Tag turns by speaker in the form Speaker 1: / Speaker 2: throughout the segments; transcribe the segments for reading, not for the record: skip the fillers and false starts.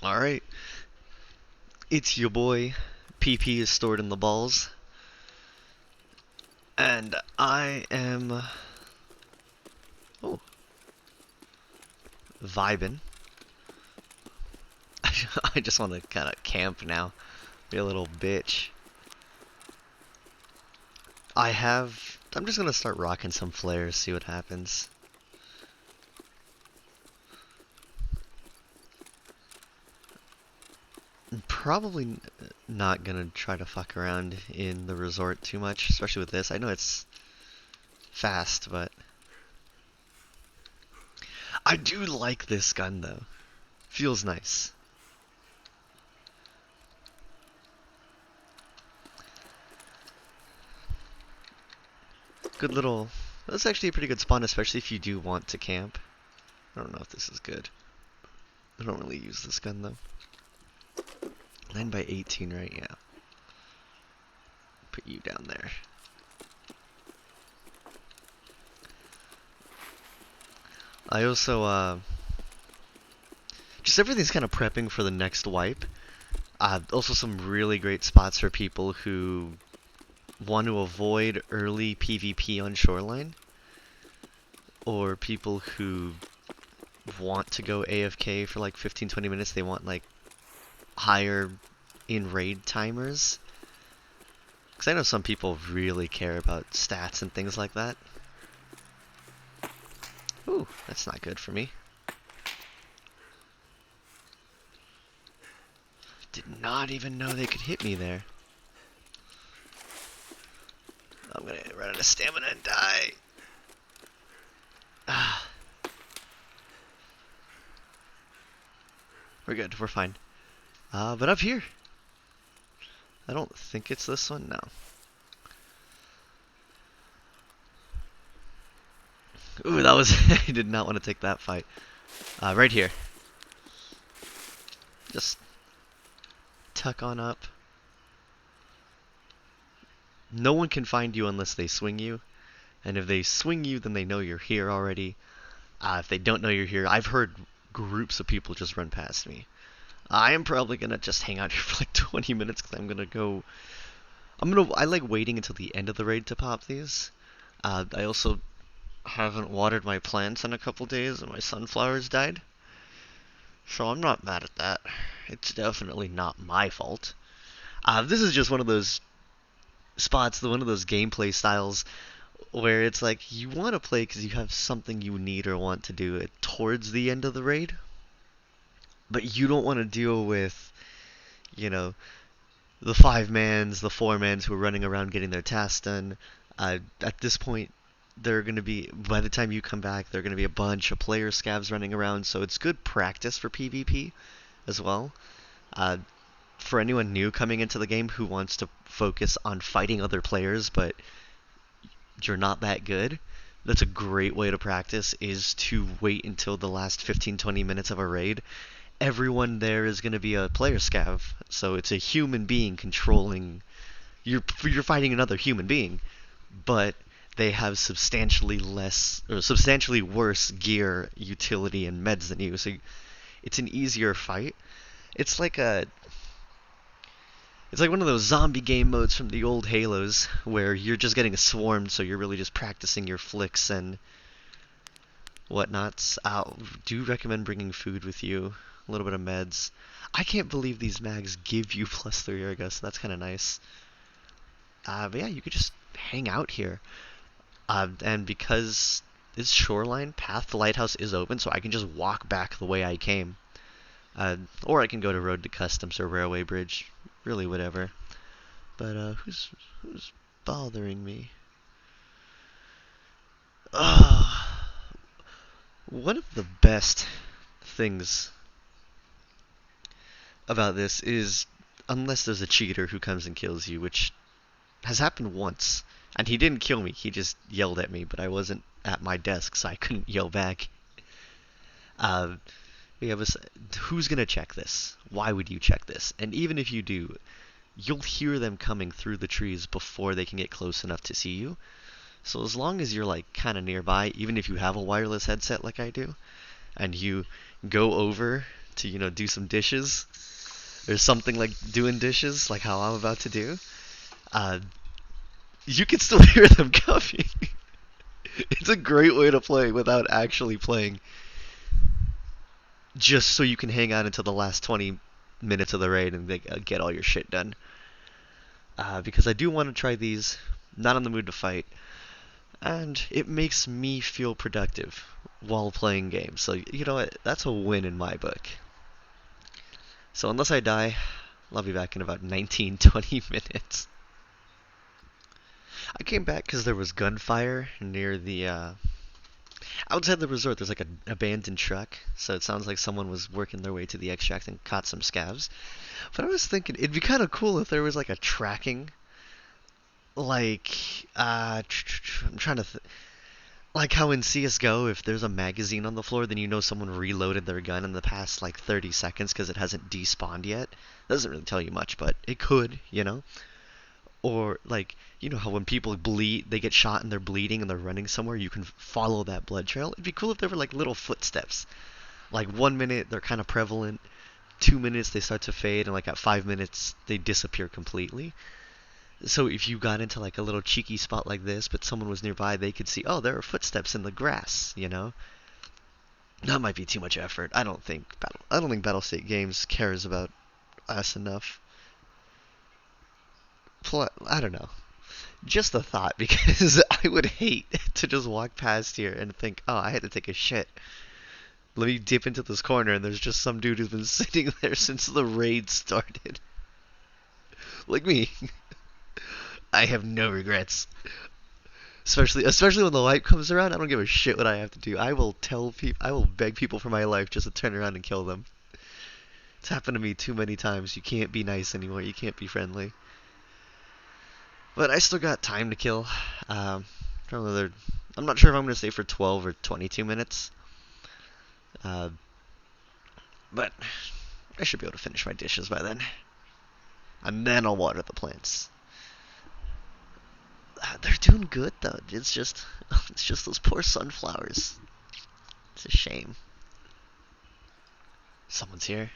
Speaker 1: Alright, it's your boy. PP is stored in the balls. And I am. Oh, vibing. I just want to kind of camp now. Be a little bitch. I'm just gonna start rocking some flares, see what happens. Probably not gonna try to fuck around in the resort too much, especially with this. I know it's fast, but I do like this gun though. Feels nice. Good little. That's actually a pretty good spawn, especially if you do want to camp. I don't know if this is good. I don't really use this gun though. 9x18, right? Yeah. Put you down there. I also, just everything's kind of prepping for the next wipe. Also some really great spots for people who want to avoid early PvP on Shoreline, or people who want to go AFK for like 15-20 minutes. They want like higher in raid timers, because I know some people really care about stats and things like that. Ooh, that's not good for me. Did not even know they could hit me there. I'm gonna run out of stamina and die. Ah. We're good, we're fine. But up here. I don't think it's this one, no. Ooh, that was... I did not want to take that fight. Right here. Just tuck on up. No one can find you unless they swing you. And if they swing you, then they know you're here already. If they don't know you're here, I've heard groups of people just run past me. I am probably gonna just hang out here for like 20 minutes because I'm gonna go... I like waiting until the end of the raid to pop these. I also haven't watered my plants in a couple days and my sunflowers died. So I'm not mad at that. It's definitely not my fault. This is just one of those spots, one of those gameplay styles where it's like you want to play because you have something you need or want to do it towards the end of the raid, but you don't want to deal with, you know, the 5-mans, the 4-mans who are running around getting their tasks done. At this point, they're going to be, by the time you come back, there are going to be a bunch of player scavs running around, so it's good practice for PvP as well. For anyone new coming into the game who wants to focus on fighting other players, but you're not that good, that's a great way to practice, is to wait until the last 15-20 minutes of a raid. Everyone there is going to be a player scav, so it's a human being controlling. You're fighting another human being, but they have substantially less or substantially worse gear, utility, and meds than you. So it's an easier fight. It's like a it's like one of those zombie game modes from the old Halos where you're just getting swarmed, so you're really just practicing your flicks and whatnots. I do recommend bringing food with you, a little bit of meds. I can't believe these mags give you +3 ergo, so that's kind of nice. But yeah, you could just hang out here. And because it's Shoreline, Path to Lighthouse is open, so I can just walk back the way I came. Or I can go to Road to Customs or Railway Bridge, really whatever. But who's bothering me? One of the best things about this is, unless there's a cheater who comes and kills you, which has happened once, and he didn't kill me, he just yelled at me, but I wasn't at my desk, so I couldn't yell back. We have who's gonna check this? Why would you check this? And even if you do, you'll hear them coming through the trees before they can get close enough to see you. So as long as you're like kind of nearby, even if you have a wireless headset like I do, and you go over to, you know, do some dishes or something like doing dishes, like how I'm about to do, uh, you can still hear them coming. It's a great way to play without actually playing, just so you can hang out until the last 20 minutes of the raid and get all your shit done. Because I do want to try these, not in the mood to fight, and it makes me feel productive while playing games. So, you know what? That's a win in my book. So unless I die, I'll be back in about 19-20 minutes. I came back because there was gunfire near the, outside the resort. There's like an abandoned truck, so it sounds like someone was working their way to the extract and caught some scavs. But I was thinking it'd be kind of cool if there was like a tracking, like, I'm trying to like how in CSGO, if there's a magazine on the floor, then you know someone reloaded their gun in the past like 30 seconds because it hasn't despawned yet. Doesn't really tell you much, but it could, you know? Or like, you know how when people bleed, they get shot and they're bleeding and they're running somewhere, you can follow that blood trail. It'd be cool if there were like little footsteps. Like 1 minute they're kind of prevalent, 2 minutes they start to fade, and like at 5 minutes they disappear completely. So if you got into like a little cheeky spot like this, but someone was nearby, they could see, oh, there are footsteps in the grass, you know? That might be too much effort. I don't think Battlestate Games cares about us enough. I don't know. Just a thought, because I would hate to just walk past here and think, oh, I had to take a shit. Let me dip into this corner, and there's just some dude who's been sitting there since the raid started. Like me. I have no regrets. Especially when the light comes around, I don't give a shit what I have to do. I will beg people for my life just to turn around and kill them. It's happened to me too many times. You can't be nice anymore. You can't be friendly. But I still got time to kill. I'm not sure if I'm going to stay for 12 or 22 minutes. But I should be able to finish my dishes by then. And then I'll water the plants. They're doing good though. It's just those poor sunflowers. It's a shame. Someone's here.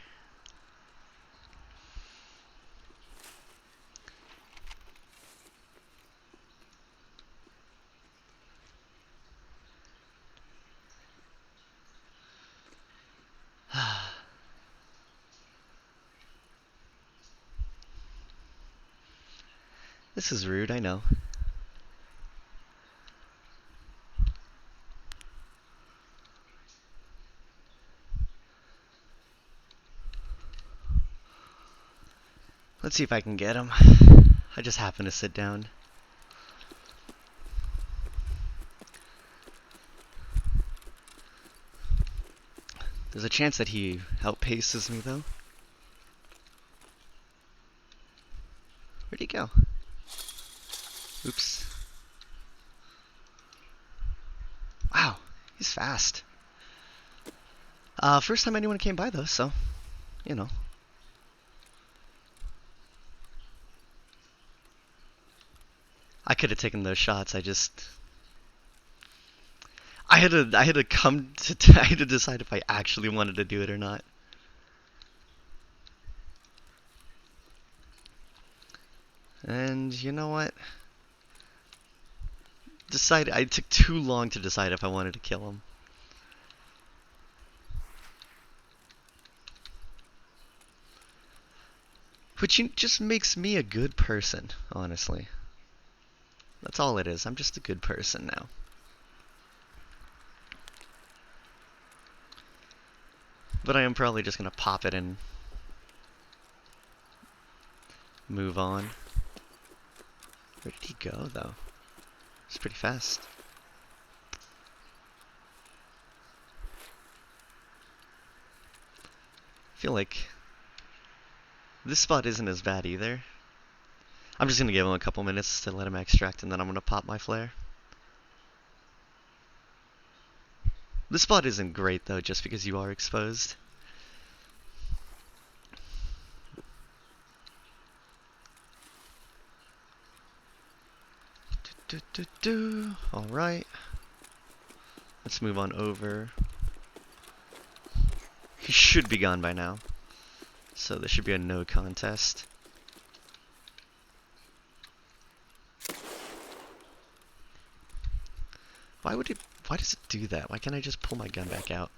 Speaker 1: This is rude, I know. Let's see if I can get him. I just happen to sit down. There's a chance that he outpaces me, though. Where'd he go? Oops. Wow, he's fast. First time anyone came by, though, so, you know. I could have taken those shots. I had to I had to decide if I actually wanted to do it or not. And you know what? I took too long to decide if I wanted to kill him. Which just makes me a good person, honestly. That's all it is. I'm just a good person now. But I am probably just gonna pop it and move on. Where did he go, though? It's pretty fast. I feel like this spot isn't as bad either. I'm just gonna give him a couple minutes to let him extract, and then I'm gonna pop my flare. This spot isn't great though, just because you are exposed. Alright. Let's move on over. He should be gone by now. So there should be a no contest. Why does it do that? Why can't I just pull my gun back out?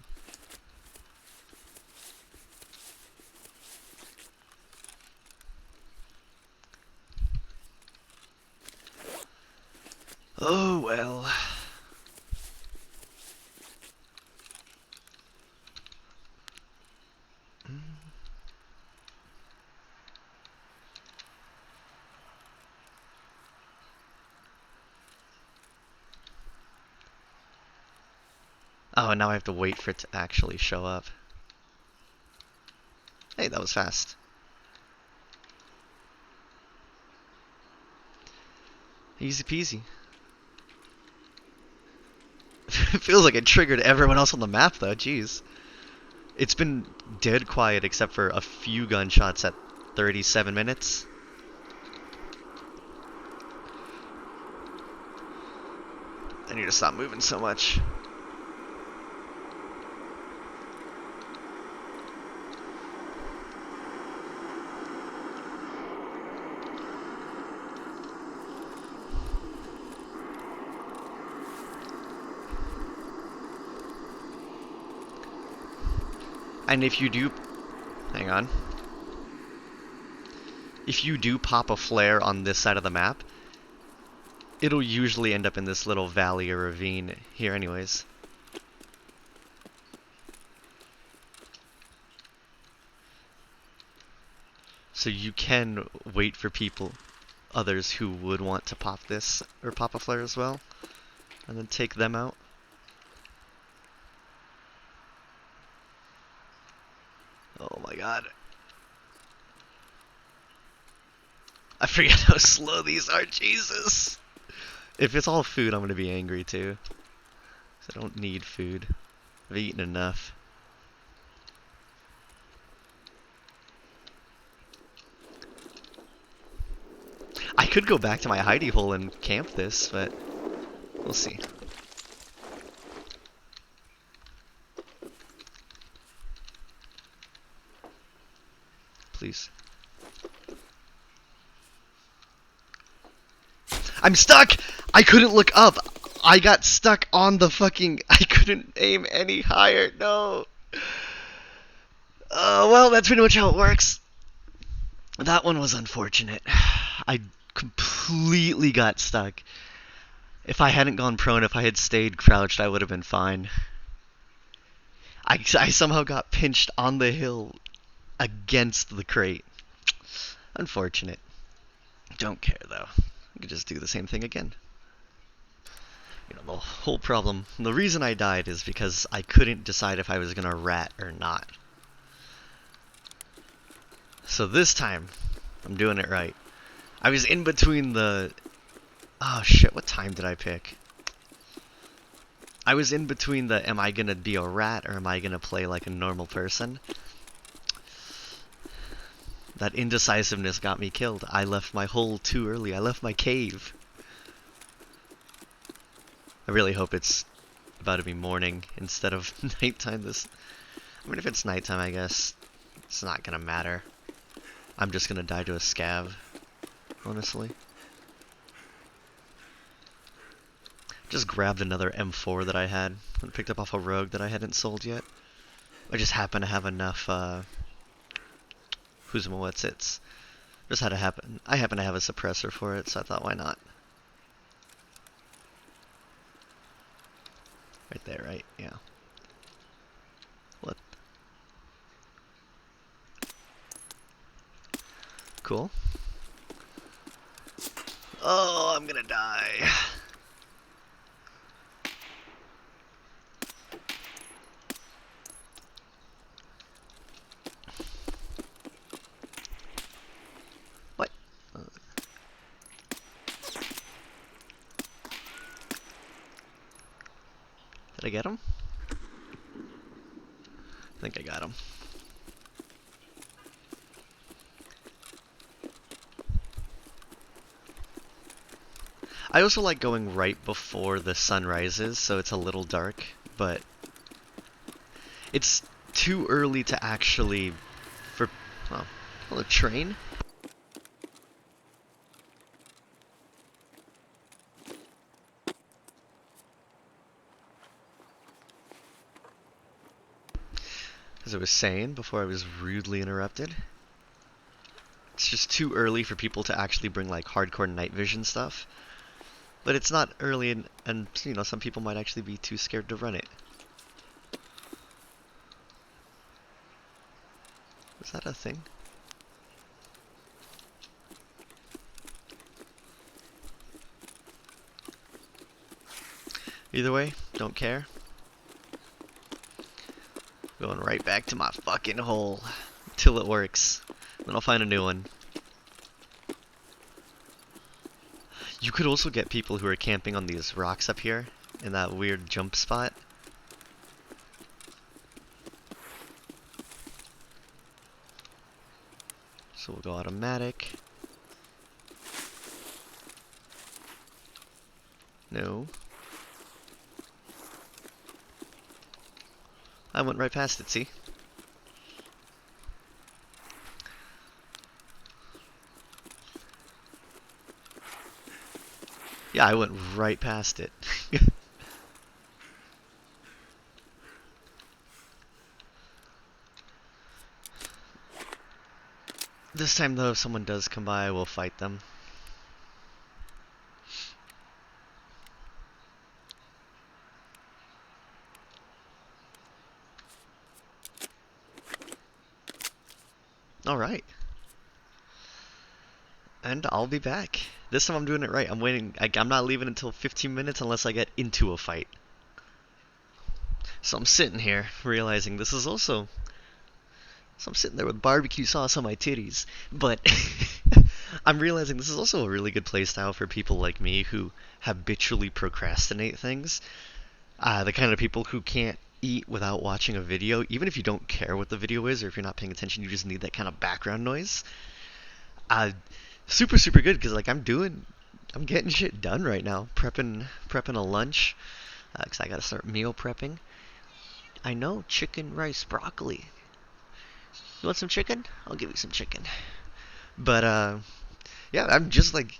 Speaker 1: Oh well. Oh, and now I have to wait for it to actually show up. Hey, that was fast. Easy peasy. It feels like it triggered everyone else on the map, though. Jeez. It's been dead quiet except for a few gunshots at 37 minutes. I need to stop moving so much. And if you do... Hang on. If you do pop a flare on this side of the map, it'll usually end up in this little valley or ravine here anyways. So you can wait for others who would want to pop this, or pop a flare as well, and then take them out. Oh my god. I forget how slow these are, Jesus! If it's all food, I'm gonna be angry too. 'Cause I don't need food. I've eaten enough. I could go back to my hidey hole and camp this, but we'll see. Please. I'm stuck! I couldn't look up! I got stuck on the fucking... I couldn't aim any higher, no! Well, that's pretty much how it works. That one was unfortunate. I completely got stuck. If I hadn't gone prone, if I had stayed crouched, I would have been fine. I somehow got pinched on the hill against the crate. Unfortunate. Don't care, though. I could just do the same thing again. You know, the whole problem, the reason I died is because I couldn't decide if I was gonna rat or not. So this time, I'm doing it right. I was in between the... Oh shit, what time did I pick? I was in between the, am I gonna be a rat or am I gonna play like a normal person? That indecisiveness got me killed. I left my hole too early. I left my cave. I really hope it's about to be morning instead of nighttime. I mean, if it's nighttime, I guess it's not gonna matter. I'm just gonna die to a scav, honestly. Just grabbed another M4 that I had and picked up off a rogue that I hadn't sold yet. I just happen to have enough, who's my what's it's. Just had to happen. I happen to have a suppressor for it, so I thought, why not? Right there, right? Yeah. What? Cool. Oh, I'm gonna die. What? Did I get him? I think I got him. I also like going right before the sun rises, so it's a little dark, but it's too early to actually well, a train. As I was saying before I was rudely interrupted, it's just too early for people to actually bring like hardcore night vision stuff. But it's not early, and you know, some people might actually be too scared to run it. Is that a thing? Either way, don't care. Going right back to my fucking hole till it works. Then I'll find a new one. You could also get people who are camping on these rocks up here in that weird jump spot. So we'll go automatic. No. I went right past it, see? Yeah, I went right past it. This time though, if someone does come by, we'll fight them. Alright. And I'll be back. This time I'm doing it right. I'm waiting. I'm not leaving until 15 minutes unless I get into a fight. So I'm sitting here realizing this is also... So I'm sitting there with barbecue sauce on my titties. But I'm realizing this is also a really good playstyle for people like me who habitually procrastinate things. The kind of people who can't eat without watching a video, even if you don't care what the video is or if you're not paying attention, you just need that kind of background noise. Super good because like I'm getting shit done right now, prepping a lunch, because I gotta start meal prepping. I know, chicken, rice, broccoli. You want some chicken? I'll give you some chicken. But yeah, I'm just like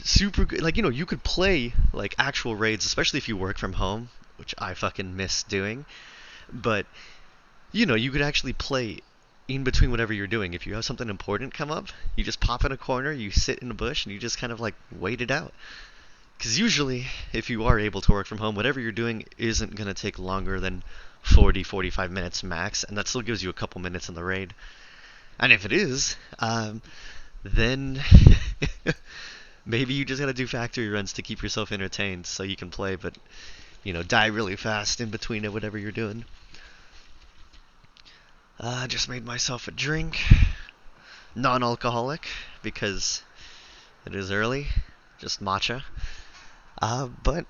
Speaker 1: super good. Like, you know, you could play like actual raids, especially if you work from home, which I fucking miss doing. But you know, you could actually play in between whatever you're doing. If you have something important come up, you just pop in a corner, you sit in a bush, and you just kind of like wait it out. Because usually, if you are able to work from home, whatever you're doing isn't going to take longer than 40-45 minutes max, and that still gives you a couple minutes in the raid. And if it is, then maybe you just gotta do factory runs to keep yourself entertained so you can play, but, you know, die really fast in between of whatever you're doing. I just made myself a drink. Non-alcoholic, because it is early. Just matcha. But,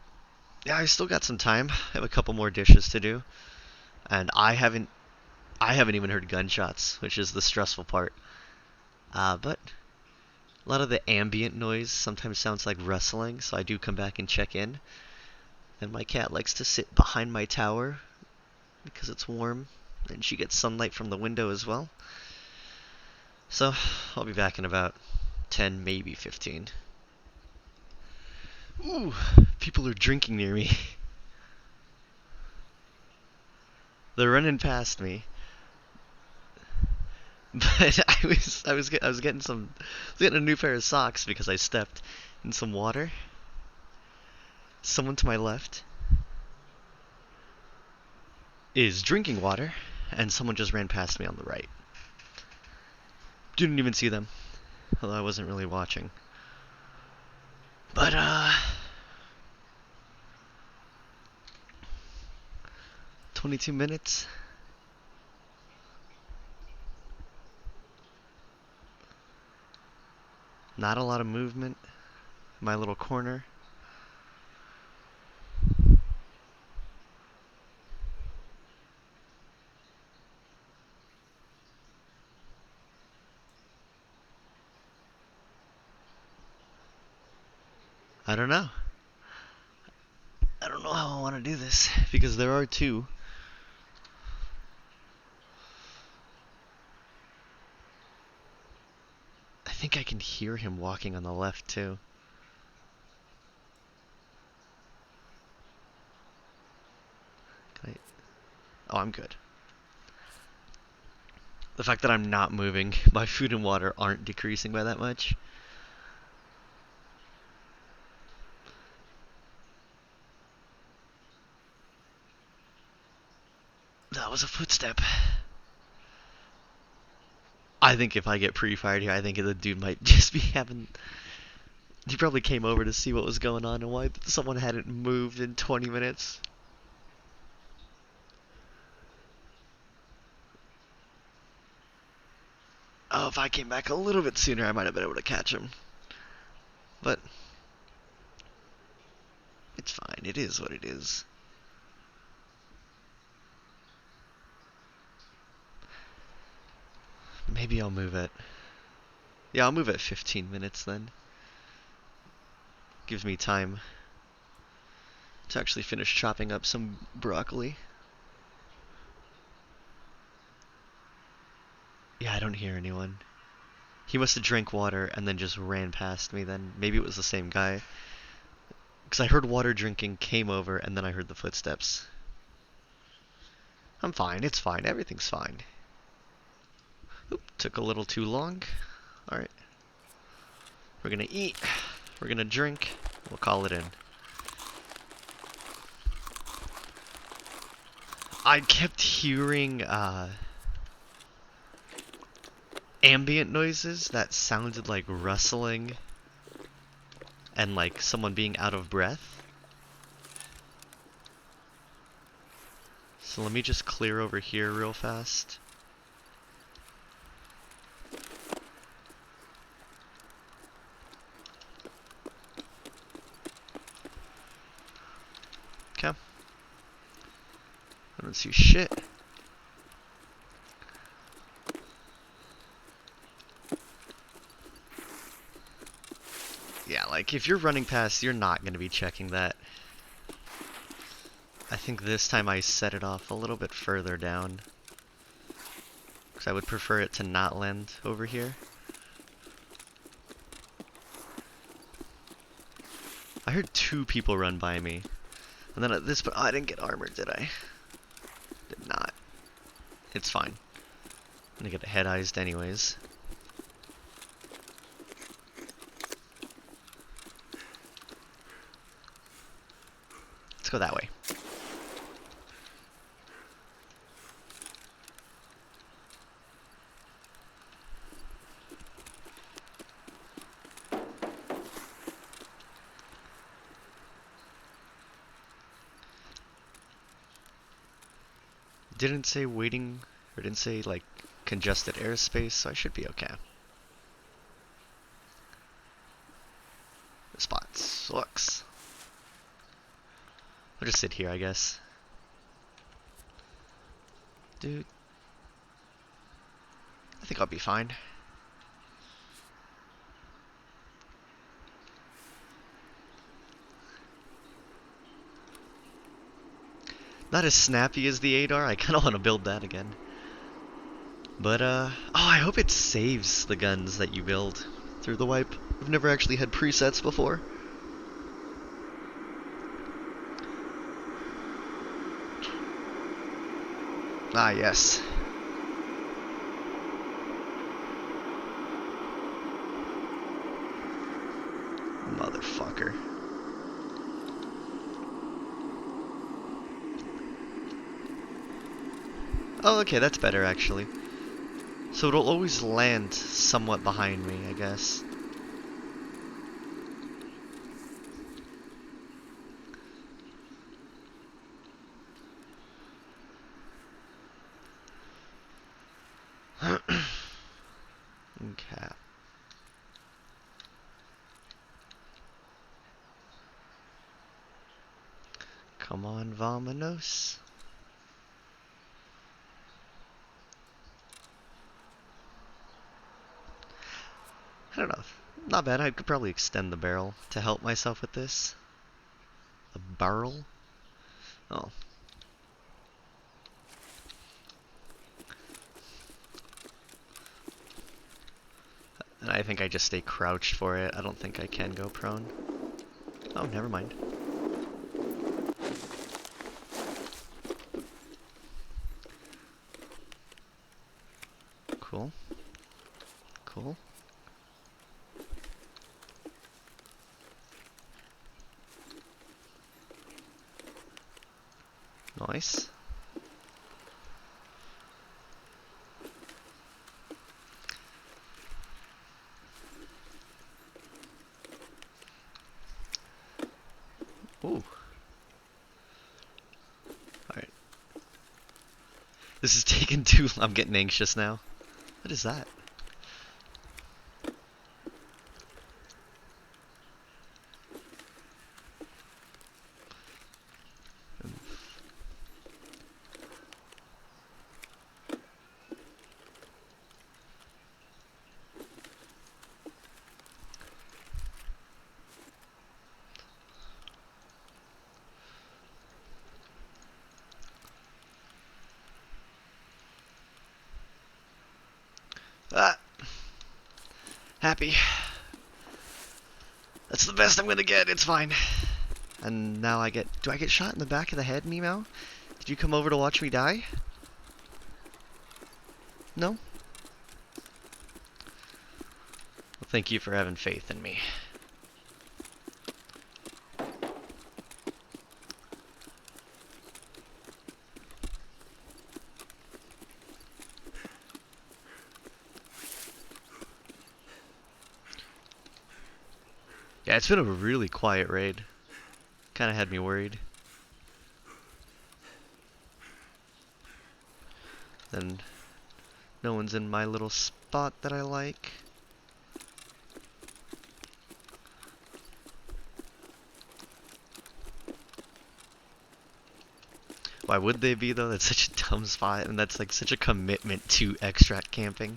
Speaker 1: yeah, I still got some time. I have a couple more dishes to do. And I haven't even heard gunshots, which is the stressful part. But a lot of the ambient noise sometimes sounds like rustling, so I do come back and check in. And my cat likes to sit behind my tower because it's warm, and she gets sunlight from the window as well. So I'll be back in about 10, maybe 15. Ooh, people are drinking near me. They're running past me. But I was getting a new pair of socks because I stepped in some water. Someone to my left is drinking water, and someone just ran past me on the right. Didn't even see them, although I wasn't really watching. But 22 minutes. Not a lot of movement. My little corner. I don't know. I don't know how I want to do this because there are two. think I can hear him walking on the left too. Can I... Oh, I'm good. The fact that I'm not moving, my food and water aren't decreasing by that much. That was a footstep. I think if I get pre-fired here, I think the dude might just be having... He probably came over to see what was going on and why someone hadn't moved in 20 minutes. Oh, if I came back a little bit sooner, I might have been able to catch him. But it's fine. It is what it is. Maybe I'll move it. Yeah, I'll move at 15 minutes then. Gives me time to actually finish chopping up some broccoli. Yeah, I don't hear anyone. He must have drank water and then just ran past me then. Maybe it was the same guy. Because I heard water drinking, came over, and then I heard the footsteps. I'm fine, it's fine, everything's fine. Oop, took a little too long. Alright. We're gonna eat, we're gonna drink, we'll call it in. I kept hearing ambient noises that sounded like rustling and like someone being out of breath. So let me just clear over here real fast. Okay. I don't see shit. Yeah, like if you're running past, you're not going to be checking that. I think this time I set it off a little bit further down. Because I would prefer it to not land over here. I heard 2 people run by me. And then at this point, oh, I didn't get armored, did I? Did not. It's fine. I'm gonna get head-eyed anyways. Let's go that way. Didn't say waiting, or didn't say like congested airspace, so I should be okay. The spot sucks. I'll just sit here, I guess. Dude. I think I'll be fine. Not as snappy as the 8R, I kinda wanna build that again. But, oh, I hope it saves the guns that you build through the wipe. I've never actually had presets before. Ah, yes. Motherfucker. Oh, okay, that's better, actually. So it'll always land somewhat behind me, I guess. Okay. Come on, Vamonos. I don't know. Not bad. I could probably extend the barrel to help myself with this. A barrel? Oh. And I think I just stay crouched for it. I don't think I can go prone. Oh, never mind. Cool. Cool. Nice. Ooh. Alright. This is taking too long. I'm getting anxious now. What is that? Ah! Happy. That's the best I'm gonna get, it's fine. And now do I get shot in the back of the head, Nemo? Did you come over to watch me die? No? Well, thank you for having faith in me. Yeah, it's been a really quiet raid. Kinda had me worried. Then no one's in my little spot that I like. Why would they be though? That's such a dumb spot, and that's like such a commitment to extract camping.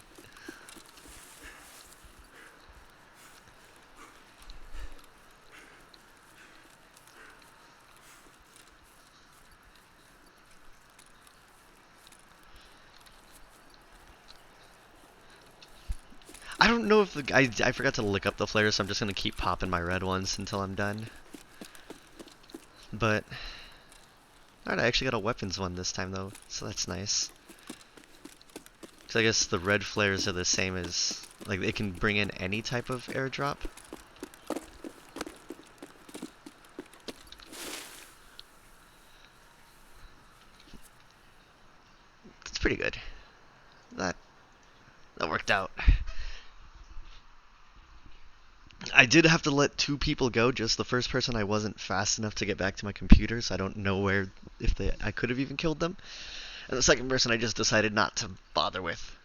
Speaker 1: I don't know if I forgot to look up the flares, so I'm just gonna keep popping my red ones until I'm done. But alright, I actually got a weapons one this time though, so that's nice. So I guess the red flares are the same as, like, it can bring in any type of airdrop. It's pretty good. That worked out. I did have to let 2 people go. Just the first person, I wasn't fast enough to get back to my computer, so I don't know if I could have even killed them. And the second person, I just decided not to bother with.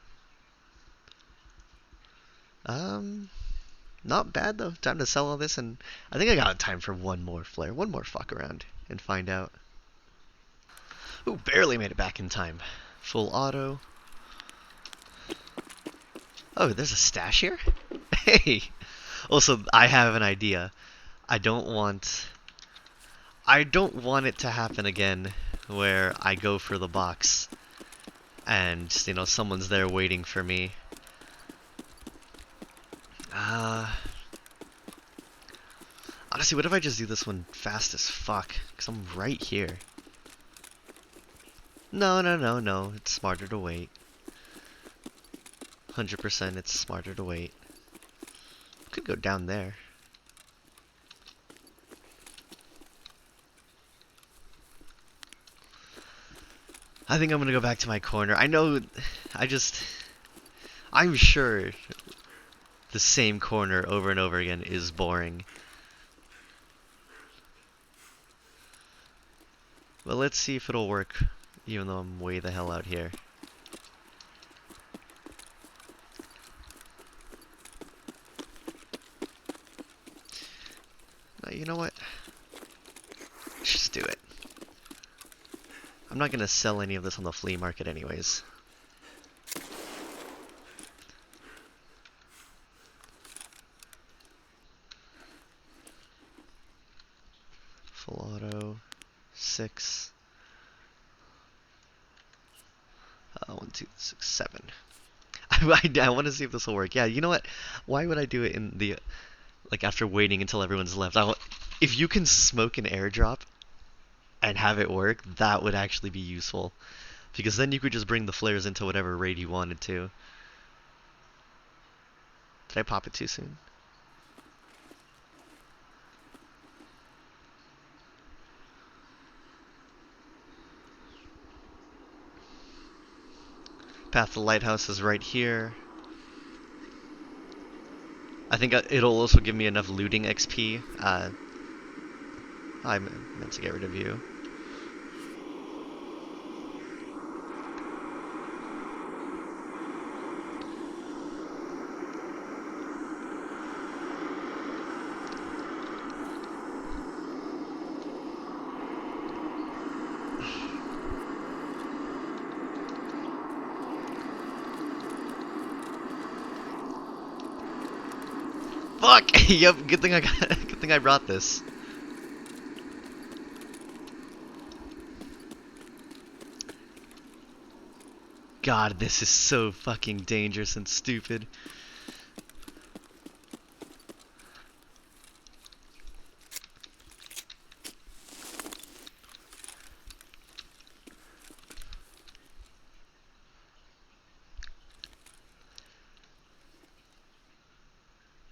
Speaker 1: Not bad though. Time to sell all this, and I think I got time for one more flare, one more fuck around, and find out. Ooh, barely made it back in time. Full auto. Oh, there's a stash here? Hey! Also, I have an idea. I don't want it to happen again where I go for the box and, you know, someone's there waiting for me. Honestly, what if I just do this one fast as fuck? Because I'm right here. No, no, no, no. It's smarter to wait. 100% it's smarter to wait. Could go down there. I think I'm gonna go back to my corner. I know, I'm sure the same corner over and over again is boring. But let's see if it'll work, even though I'm way the hell out here. You know what? Let's just do it. I'm not gonna sell any of this on the flea market anyways. Full auto, 6. 1, 2, 6, 7. I want to see if this will work. Yeah, you know what? Why would I do it in the like after waiting until everyone's left? If you can smoke an airdrop and have it work, that would actually be useful because then you could just bring the flares into whatever raid you wanted to. Did I pop it too soon? Path to the lighthouse is right here. I think it'll also give me enough looting XP. I meant to get rid of you. Fuck! Yep, good thing I brought this. God, this is so fucking dangerous and stupid.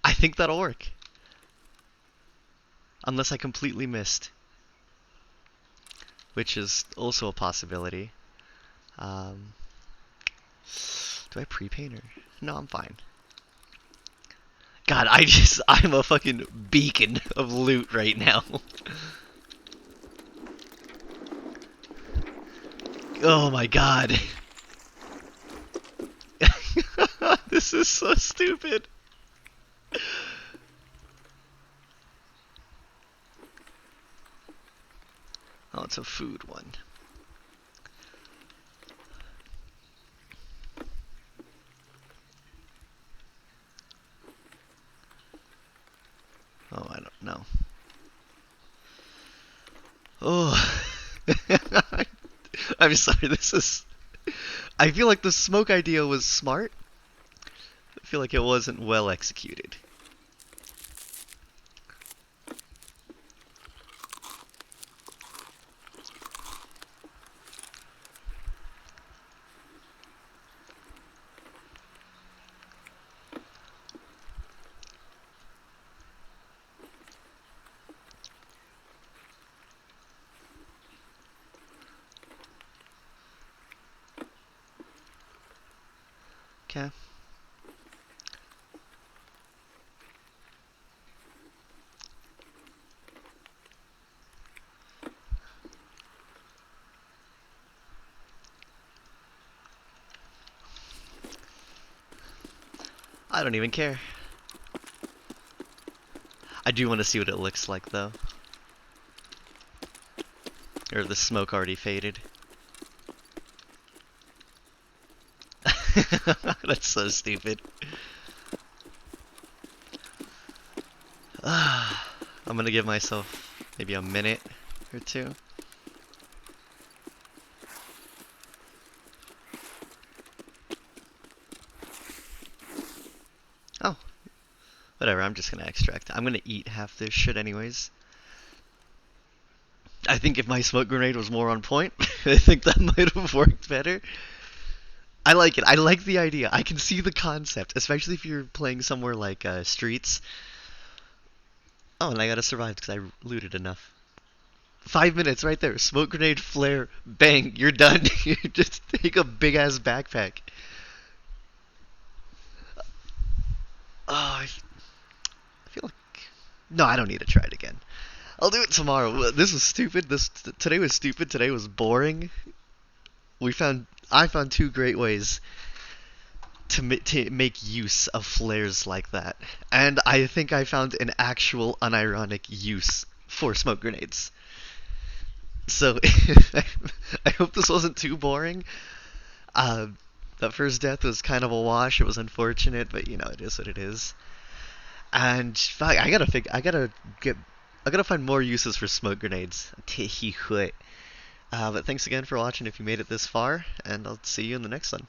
Speaker 1: I think that'll work. Unless I completely missed. Which is also a possibility. Do I pre-paint her? No, I'm fine. God, I'm a fucking beacon of loot right now. Oh my god. This is so stupid. Oh, it's a food one. Oh, I don't know. Oh. I'm sorry, this is... I feel like the smoke idea was smart. I feel like it wasn't well executed. Okay. I don't even care. I do want to see what it looks like, though. Or the smoke already faded. That's so stupid. I'm gonna give myself maybe a minute or two. Oh. Whatever, I'm just gonna extract. I'm gonna eat half this shit anyways. I think if my smoke grenade was more on point, I think that might have worked better. I like it. I like the idea. I can see the concept, especially if you're playing somewhere like Streets. Oh, and I gotta survive because I looted enough. 5 minutes right there. Smoke grenade, flare, bang, you're done. You just take a big ass backpack. Oh, I feel like... No, I don't need to try it again. I'll do it tomorrow. This was stupid. Today was stupid. Today was boring. I found two great ways to make use of flares like that, and I think I found an actual unironic use for smoke grenades. So I hope this wasn't too boring. That first death was kind of a wash. It was unfortunate, but you know, it is what it is. And fuck, I gotta find more uses for smoke grenades. But thanks again for watching if you made it this far, and I'll see you in the next one.